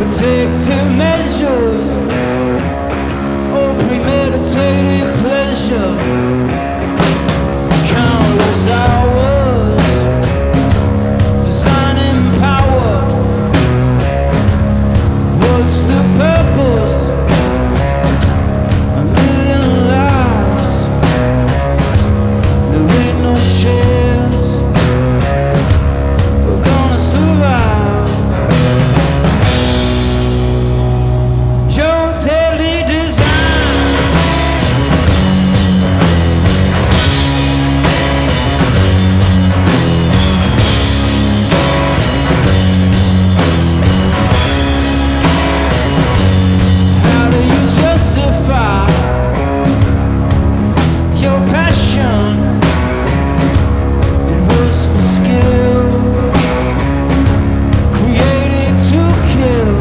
protective measures, oh premeditated pleasure, countless hours, designing power. What's the purpose? A million lives, there ain't no chance we're gonna survive. Your deadly design, how do you justify your passion? And what's the skill created to kill?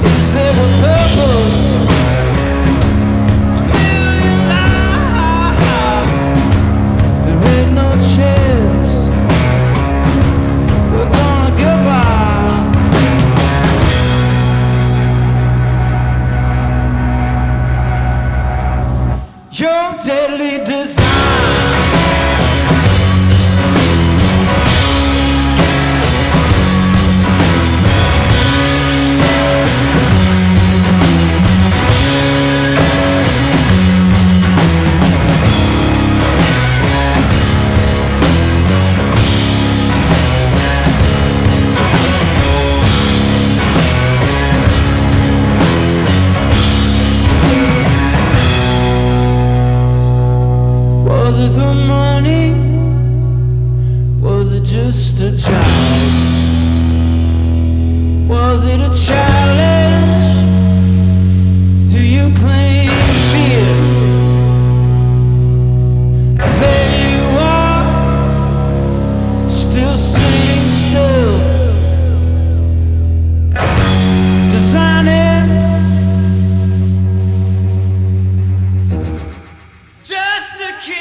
Is there a purpose? A million lives, there ain't no chance we're gonna get by. Your deadly design. Was it the money? Was it just a job? Was it a challenge? Do you claim fear? There you are, still sitting still, designing just to kill.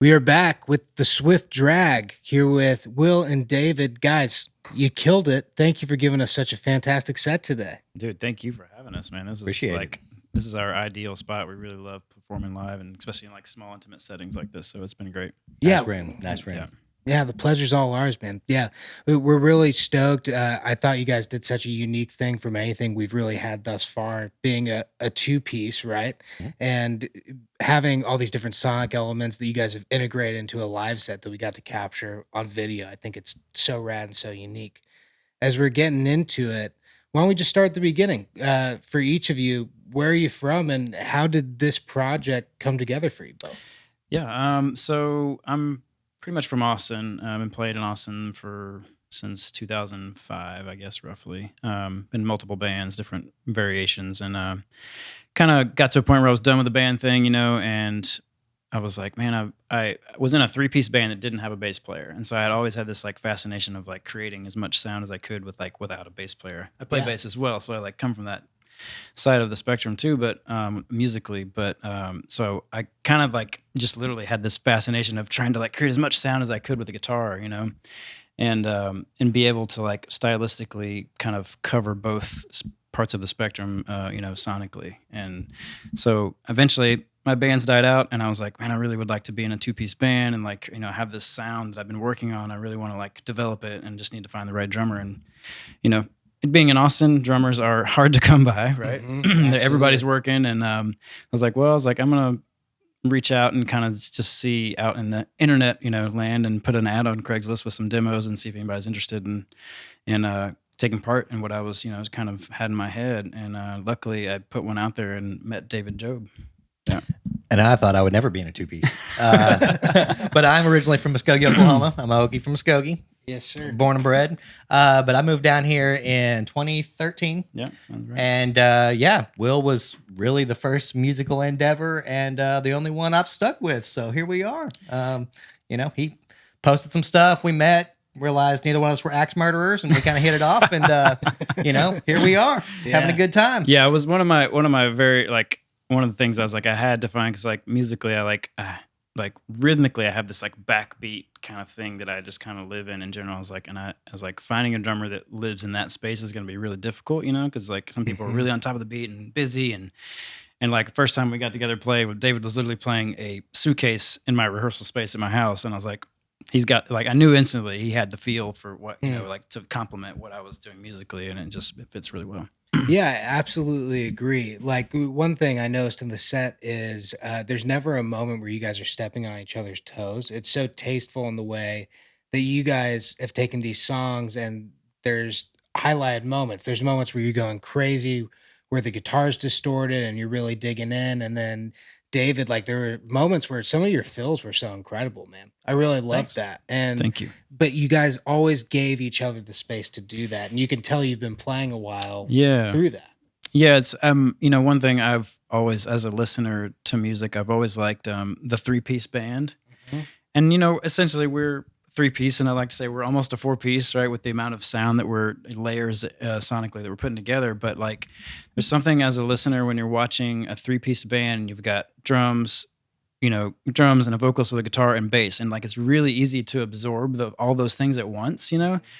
We are back with the Swift Drag here with Will and David. Guys, you killed it. Thank you for giving us such a fantastic set today. Dude, thank you for having us, man. This is Appreciate it. like this is our ideal spot. We really love performing live, and especially in like small, intimate settings like this. So it's been great. Yeah. Nice room. Nice room. Yeah. Yeah, the pleasure's all ours, man. Yeah, we're really stoked. I thought you guys did such a unique thing from anything we've really had thus far, being a two-piece, right? Mhm. And having all these different sonic elements that you guys have integrated into a live set that we got to capture on video. I think it's so rad and so unique. As we're getting into it, why don't we just start at the beginning? For each of you, where are you from and how did this project come together for you both? Yeah. So I'm pretty much from Austin. I've been playing in Austin since 2005, I guess, roughly. In multiple bands, different variations, and kind of got to a point where I was done with the band thing, and I was like, man, I was in a 3-piece band that didn't have a bass player, and so I had always had this like fascination of like creating as much sound as I could without a bass player. I play Yeah. bass as well, so I like come from that side of the spectrum too, but musically. But so I kind of like just literally had this fascination of trying to like create as much sound as I could with the guitar, and be able to like stylistically kind of cover both parts of the spectrum, sonically. And so eventually my bands died out, and I was like, man, I really would like to be in a 2-piece band and like, have this sound that I've been working on. I really want to like develop it, and just need to find the right drummer. And being in Austin, drummers are hard to come by, right? Everybody's working, and I was like, I'm gonna reach out and kind of just see out in the internet, land, and put an ad on Craigslist with some demos and see if anybody's interested in taking part in what I was, kind of had in my head. And luckily, I put one out there and met David Jobe. Yeah. And I thought I would never be in a two-piece. But I'm originally from Muskogee, Oklahoma. I'm a Hokie from Muskogee. Yes, sir. Born and bred. But I moved down here in 2013. Yeah, sounds right. And Will was really the first musical endeavor and the only one I've stuck with. So here we are. He posted some stuff. We met, realized neither one of us were axe murderers, and we kind of hit it off. And, here we are having a good time. Yeah, it was one of my very, like, one of the things I was like, I had to find, because like musically, I like rhythmically, I have this like backbeat kind of thing that I just kind of live in general. I was like, finding a drummer that lives in that space is going to be really difficult, because like some people are really on top of the beat and busy. And like the first time we got together to play, David was literally playing a suitcase in my rehearsal space at my house. And I was like, he's got, like, I knew instantly he had the feel for what, like to complement what I was doing musically. And it fits really well. Yeah, I absolutely agree. Like, one thing I noticed in the set is there's never a moment where you guys are stepping on each other's toes. It's so tasteful in the way that you guys have taken these songs, and there's highlighted moments. There's moments where you're going crazy, where the guitar's distorted and you're really digging in. And then David, like, there were moments where some of your fills were so incredible, man. I really loved that. And Thank you. But you guys always gave each other the space to do that, and you can tell you've been playing a while through that. Yeah, it's one thing I've always, as a listener to music, I've always liked the 3-piece band. And essentially we're 3-piece, and I like to say we're almost a 4-piece, right, with the amount of sound that we're layers sonically that we're putting together. But like, there's something as a listener when you're watching a 3-piece band, and you've got drums and a vocalist with a guitar and bass, and like it's really easy to absorb all those things at once.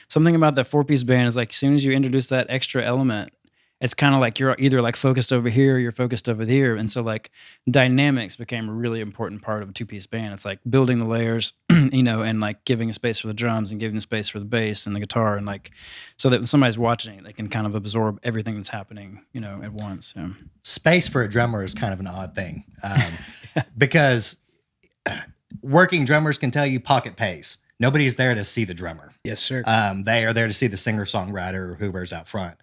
Something about that 4-piece band is like, as soon as you introduce that extra element, it's kind of like you're either like focused over here or you're focused over there. And so like dynamics became a really important part of a 2-piece band. It's like building the layers, and like giving a space for the drums and giving a space for the bass and the guitar. And like, so that when somebody's watching it, they can kind of absorb everything that's happening, at once. Yeah. Space for a drummer is kind of an odd thing because working drummers can tell you pocket pays. Nobody's there to see the drummer. Yes, sir. They are there to see the singer-songwriter or whoever's out front.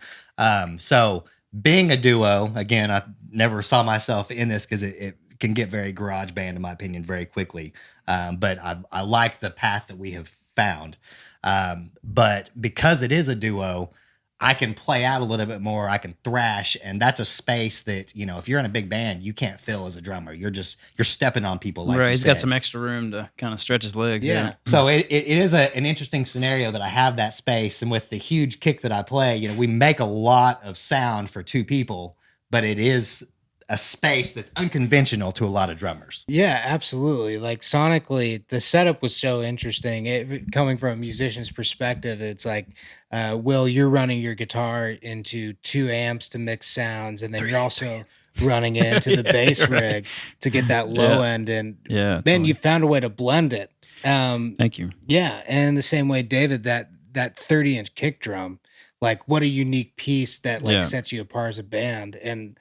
So being a duo, again, I never saw myself in this because it can get very garage band, in my opinion, very quickly. But I like the path that we have found. But because it is a duo, I can play out a little bit more. I can thrash, and that's a space that, if you're in a big band, you can't fill as a drummer. You're stepping on people. Like right, he's got some extra room to kind of stretch his legs. Yeah. So it is an interesting scenario that I have that space, and with the huge kick that I play, we make a lot of sound for 2 people, but it is a space that's unconventional to a lot of drummers. Yeah, absolutely. Like, sonically, the setup was so interesting. Coming from a musician's perspective, it's like, Will, you're running your guitar into 2 amps to mix sounds, and then you're also running it into the bass rig to get that low end. And then you found a way to blend it. Thank you. Yeah, and in the same way, David, that 30-inch kick drum, like, what a unique piece that sets you apart as a band. And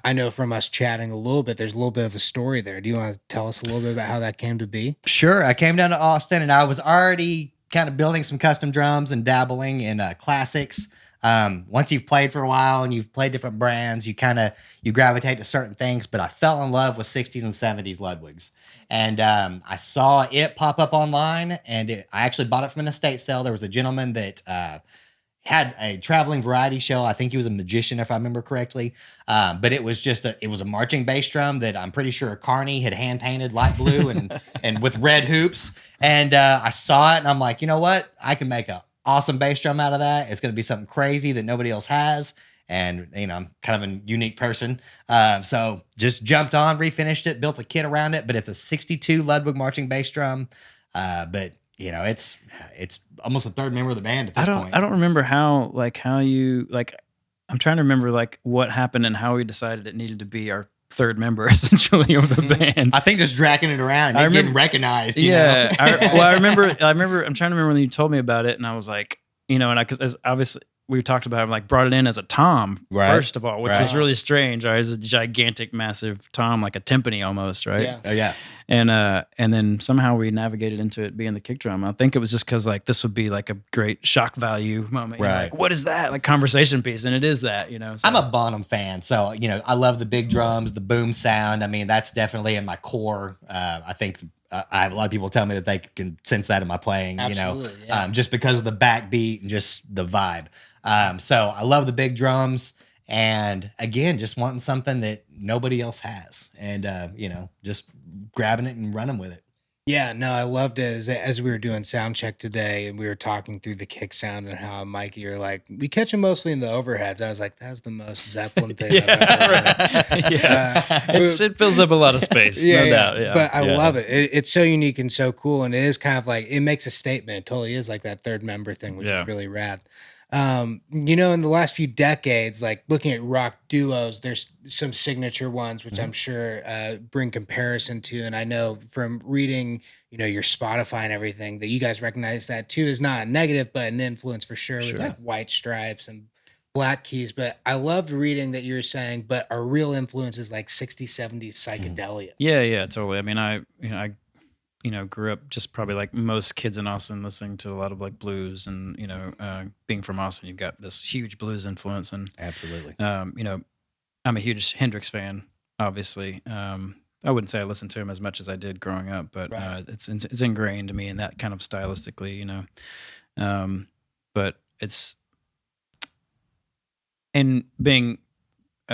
I know from us chatting a little bit, there's a little bit of a story there. Do you want to tell us a little bit about how that came to be? Sure. I came down to Austin, and I was already kind of building some custom drums and dabbling in classics. Once you've played for a while and you've played different brands, you gravitate to certain things. But I fell in love with 60s and 70s Ludwigs. And I saw it pop up online, and I actually bought it from an estate sale. There was a gentleman that had a traveling variety show. I think he was a magician, if I remember correctly. But it was just it was a marching bass drum that I'm pretty sure Carney had hand painted light blue and with red hoops. And I saw it, and I'm like, you know what? I can make an awesome bass drum out of that. It's going to be something crazy that nobody else has. And, I'm kind of a unique person. So just jumped on, refinished it, built a kit around it. But it's a 62 Ludwig marching bass drum. But it's almost the third member of the band at this point. I don't remember how you, I'm trying to remember what happened and how we decided it needed to be our third member essentially of the band. I think just dragging it around and getting recognized. I remember, I'm trying to remember when you told me about it, and I was like, and because obviously we talked about him, like brought it in as a tom Right. first of all, which Right. was really strange. Right, it's a gigantic, massive tom, like a timpani almost, right? Yeah. Oh yeah. And then somehow we navigated into it being the kick drum. I think it was just because like this would be like a great shock value moment. You know, Right. like, what is that? Like conversation piece, and it is that. You know, so. I'm a Bonham fan, so I love the big drums, the boom sound. I mean, that's definitely in my core. I think I have a lot of people tell me that they can sense that in my playing. Absolutely, yeah. Just because of the backbeat and just the vibe. So I love the big drums, and again, just wanting something that nobody else has, and just grabbing it and running with it. Yeah, no, I loved it as we were doing sound check today and we were talking through the kick sound and how Mikey, you're like, we catch them mostly in the overheads. I was like, that's the most Zeppelin thing I've ever heard. Yeah, it fills up a lot of space, no doubt. Yeah, But I yeah. love it. It's so unique and so cool. And it is kind of like, it makes a statement. It totally is like that third member thing, which Yeah. is really rad. In the last few decades, like looking at rock duos, there's some signature ones, which I'm sure bring comparison to. And I know from reading, your Spotify and everything that you guys recognize that too is not a negative, but an influence for sure, with Sure. like White Stripes and Black Keys. But I loved reading that you're saying, but our real influence is like 60s, 70s psychedelia. Yeah, totally. I mean, I grew up just probably like most kids in Austin listening to a lot of like blues and, being from Austin, you've got this huge blues influence. And, Absolutely. I'm a huge Hendrix fan, obviously. I wouldn't say I listened to him as much as I did growing up, but Right. it's ingrained to me in that kind of stylistically, but it's, and being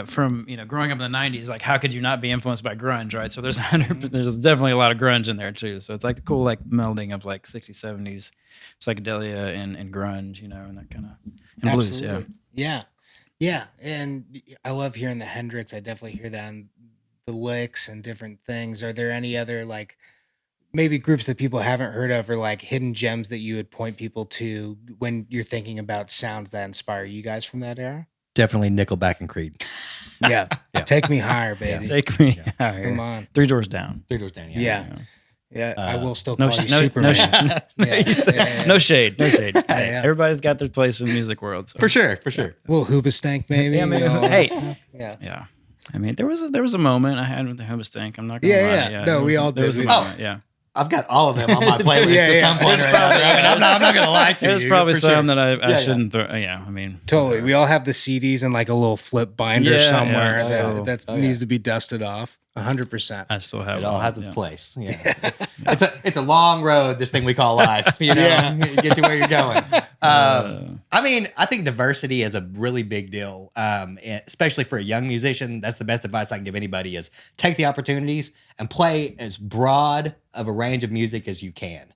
from growing up in the 90s, like how could you not be influenced by grunge, right? So there's there's definitely a lot of grunge in there too. So it's like the cool like melding of like 60s, 70s psychedelia and grunge, and that kind of and blues. Yeah. Absolutely. Yeah. And I love hearing the Hendrix. I definitely hear that in the licks and different things. Are there any other like maybe groups that people haven't heard of or like hidden gems that you would point people to when you're thinking about sounds that inspire you guys from that era? Definitely Nickelback and Creed. Yeah. Yeah. Take me higher, baby. Take me. Yeah. higher. Come on. 3 Doors Down. Three Doors Down. Yeah. Yeah. I will still No, call you no, Superman. no, you said- no shade. No shade. Hey, Yeah. everybody's got their place in the music world. So. For sure. Little Hoobastank, maybe. Yeah, maybe. all that Hey. stuff. Yeah. Yeah. I mean, there was a moment I had with the Hoobastank. I'm not gonna Yeah, lie. yeah. No, there we was all there was did. a moment, yeah. I've got all of them on my playlist Yeah, at yeah. some point. There's Right now. probably- I mean, I'm not going to lie to you. There's probably for some sure. that I Yeah, shouldn't throw. Yeah, I mean, Totally. We all have the CDs in like a little flip binder Yeah, somewhere yeah, that so- needs to be dusted off. 100%. I still have It all one, has its yeah. place. Yeah. It's a long road, this thing we call life, get to where you're going. I mean, I think diversity is a really big deal, especially for a young musician. That's the best advice I can give anybody is take the opportunities and play as broad of a range of music as you can.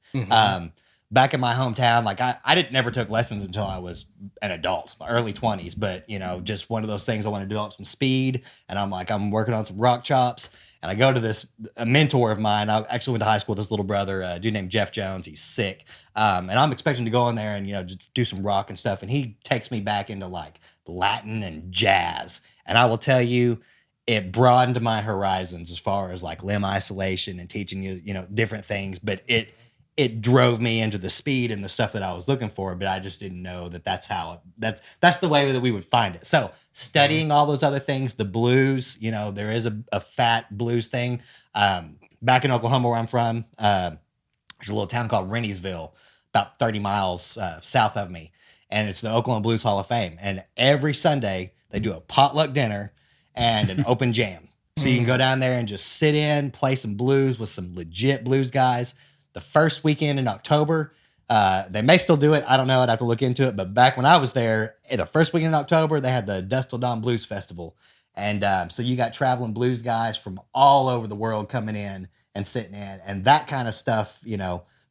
Back in my hometown, like I didn't never took lessons until I was an adult, my early 20s, but just one of those things I want to develop some speed. And I'm working on some rock chops. And I go to a mentor of mine. I actually went to high school with this little brother, a dude named Jeff Jones. He's sick. And I'm expecting to go in there and, just do some rock and stuff. And he takes me back into like Latin and jazz. And I will tell you, it broadened my horizons as far as like limb isolation and teaching you, different things. But it drove me into the speed and the stuff that I was looking for, but I just didn't know that's the way that we would find it. So studying all those other things, the blues, there is a fat blues thing. Back in Oklahoma where I'm from, there's a little town called Renniesville, about 30 miles south of me. And it's the Oklahoma Blues Hall of Fame. And every Sunday they do a potluck dinner and an open jam. So you can go down there and just sit in, play some blues with some legit blues guys. The first weekend in October, they may still do it. I don't know. I'd have to look into it. But back when I was there, the first weekend in October, they had the Dust Till Dawn Blues Festival. And so you got traveling blues guys from all over the world coming in and sitting in. And that kind of stuff,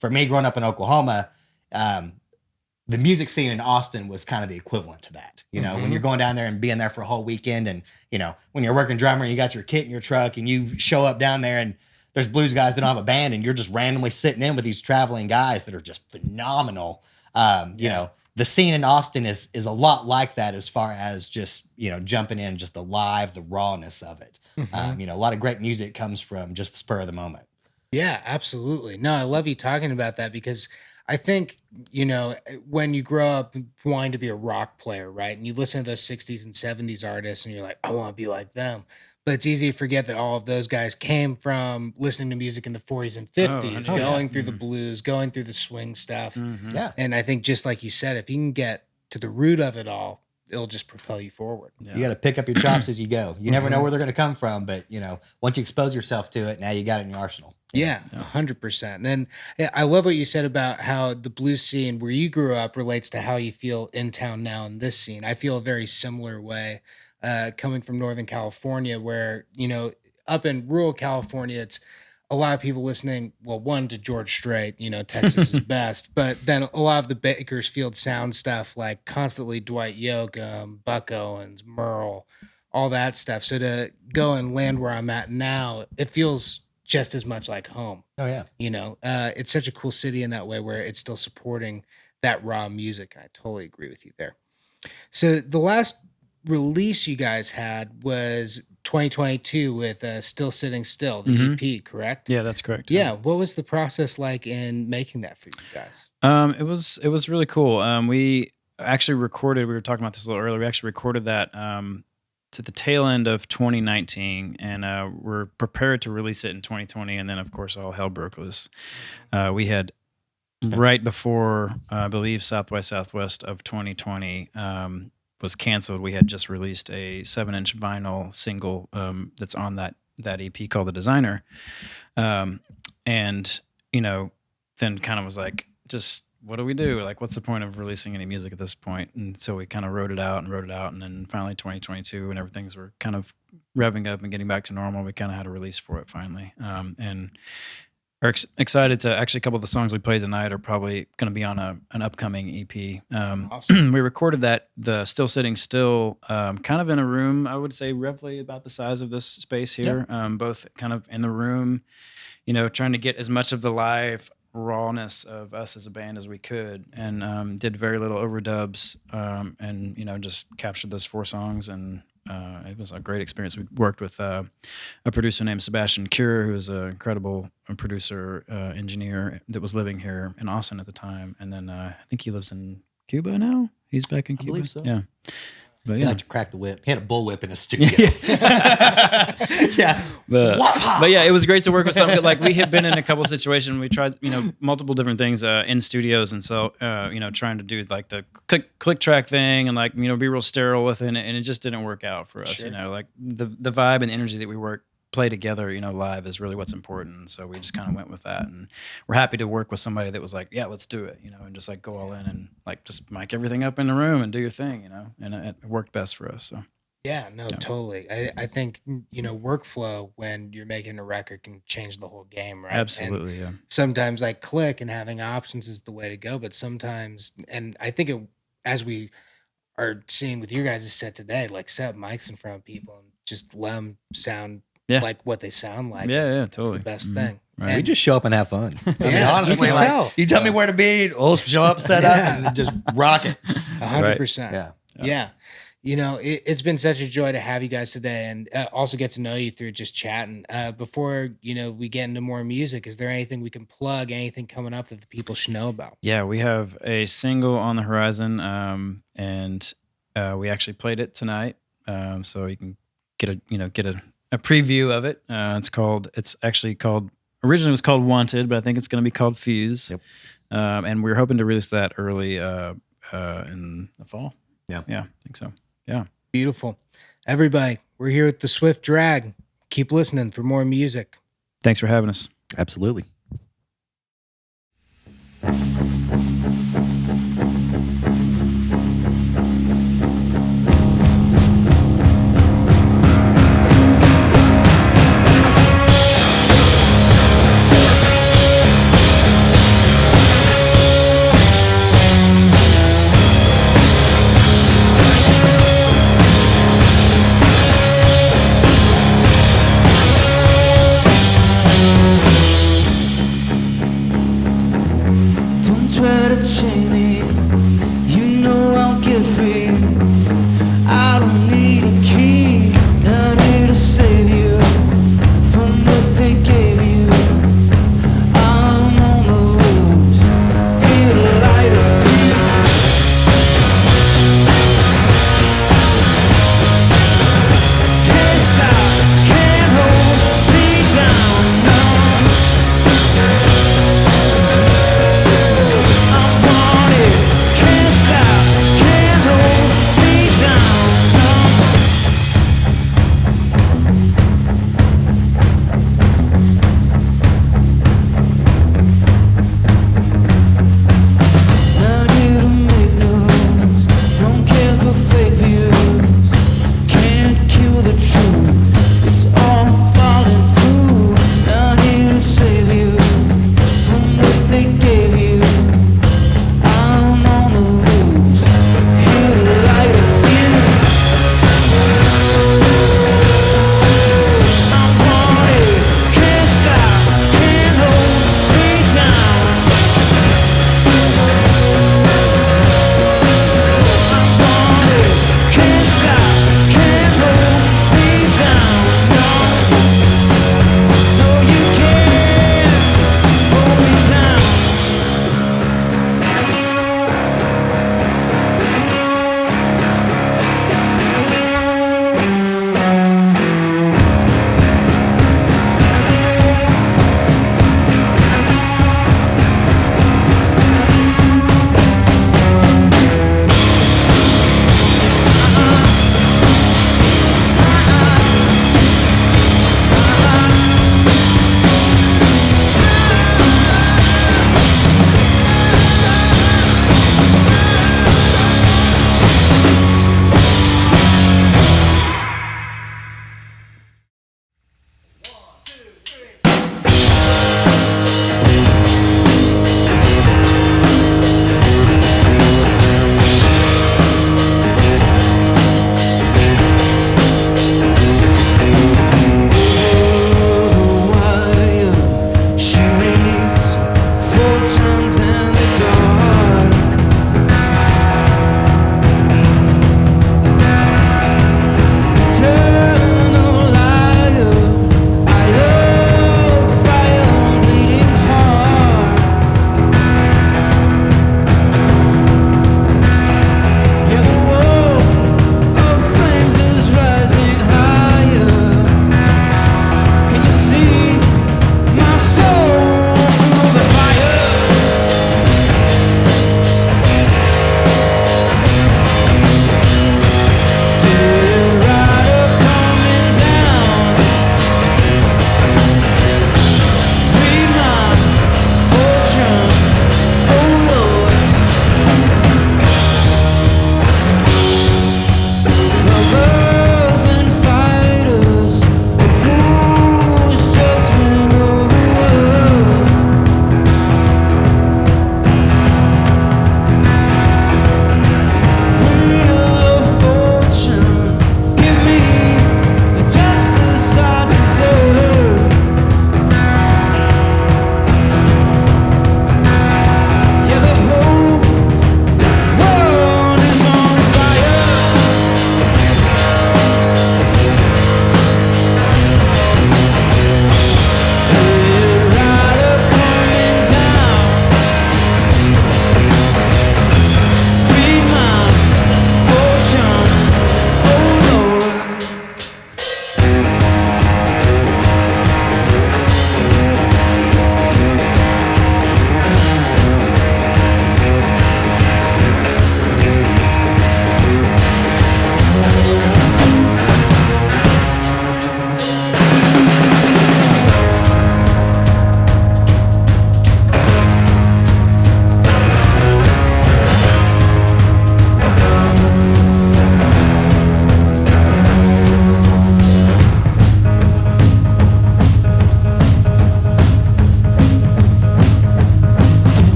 for me growing up in Oklahoma, the music scene in Austin was kind of the equivalent to that. When you're going down there and being there for a whole weekend and, when you're working drummer and you got your kit in your truck and you show up down there and there's blues guys that don't have a band and you're just randomly sitting in with these traveling guys that are just phenomenal. The scene in Austin is a lot like that as far as just, jumping in, just the rawness of it. A lot of great music comes from just the spur of the moment. Yeah, absolutely. No, I love you talking about that because I think, when you grow up wanting to be a rock player, right? And you listen to those 60s and 70s artists and you're like, I want to be like them. But it's easy to forget that all of those guys came from listening to music in the 40s and 50s, 100%. going through the blues, going through the swing stuff. Yeah. And I think, just like you said, if you can get to the root of it all, it'll just propel you forward. Yeah. You got to pick up your chops as you go. You never know where they're going to come from, but once you expose yourself to it, now you got it in your arsenal. Yeah, 100%. And I love what you said about how the blues scene where you grew up relates to how you feel in town now in this scene. I feel a very similar way coming from Northern California, where, up in rural California, it's a lot of people listening, well, one, to George Strait, Texas is best, but then a lot of the Bakersfield sound stuff, like constantly Dwight Yoakam, Buck Owens, Merle, all that stuff. So to go and land where I'm at now, it feels just as much like home. Oh, yeah. It's such a cool city in that way, where it's still supporting that raw music. I totally agree with you there. So the last release you guys had was 2022 with Still Sitting Still, the EP, correct? Yeah, that's correct. Yeah. What was the process like in making that for you guys? It was really cool. We actually recorded. We were talking about this a little earlier. We actually recorded that to the tail end of 2019, and we're prepared to release it in 2020. And then, of course, all hell broke loose. We had right before, I believe, Southwest of 2020 was canceled. We had just released a 7-inch vinyl single that's on that EP called The Designer, and then kind of was like, just what do we do? Like, what's the point of releasing any music at this point? And so we kind of wrote it out, and then finally 2022, when everything's were kind of revving up and getting back to normal, we kind of had a release for it finally, and are excited to actually. A couple of the songs we played tonight are probably going to be on an upcoming EP. Awesome. We recorded the Still Sitting Still kind of in a room, I would say roughly about the size of this space here, both kind of in the room, trying to get as much of the live rawness of us as a band as we could, and did very little overdubs, and just captured those 4 songs, and it was a great experience. We worked with a producer named Sebastian Cure, who was an incredible producer, engineer that was living here in Austin at the time, and then I think he lives in Cuba now. He's back in Cuba. I believe so. Yeah. But He yeah, liked to crack the whip. He had a bullwhip in his studio. Yeah. but yeah, it was great to work with something like we had been in a couple situations. We tried, multiple different things in studios, and so trying to do like the click track thing and like be real sterile with it, and it just didn't work out for us. Sure. Like the vibe and energy that we play together, live is really what's important. So we just kind of went with that, and we're happy to work with somebody that was like, yeah, let's do it, and just like go all in and like just mic everything up in the room and do your thing, and it worked best for us. So Yeah, no, totally. I think, workflow when you're making a record can change the whole game, right? And absolutely, yeah. sometimes like click and having options is the way to go, but sometimes, and I think as we are seeing with you guys' set today, like set mics in front of people and just let them sound Yeah. like what they sound like. Yeah, It's totally. the best thing. Right. We just show up and have fun. I mean, Yeah, honestly, you can like, tell. you tell me where to be, we'll show up, set up, and just rock it. 100%. Yeah. Yeah. It's been such a joy to have you guys today, and also get to know you through just chatting. Before, we get into more music, is there anything we can plug, anything coming up that the people should know about? Yeah, we have a single on the horizon, and we actually played it tonight, so you can get a preview of it. It's actually called, originally it was called Wanted, but I think it's going to be called Fuse. Yep. And we're hoping to release that early in the fall. Yeah. Yeah, I think so. Yeah. Beautiful. Everybody, we're here with the Swift Drag. Keep listening for more music. Thanks for having us. Absolutely.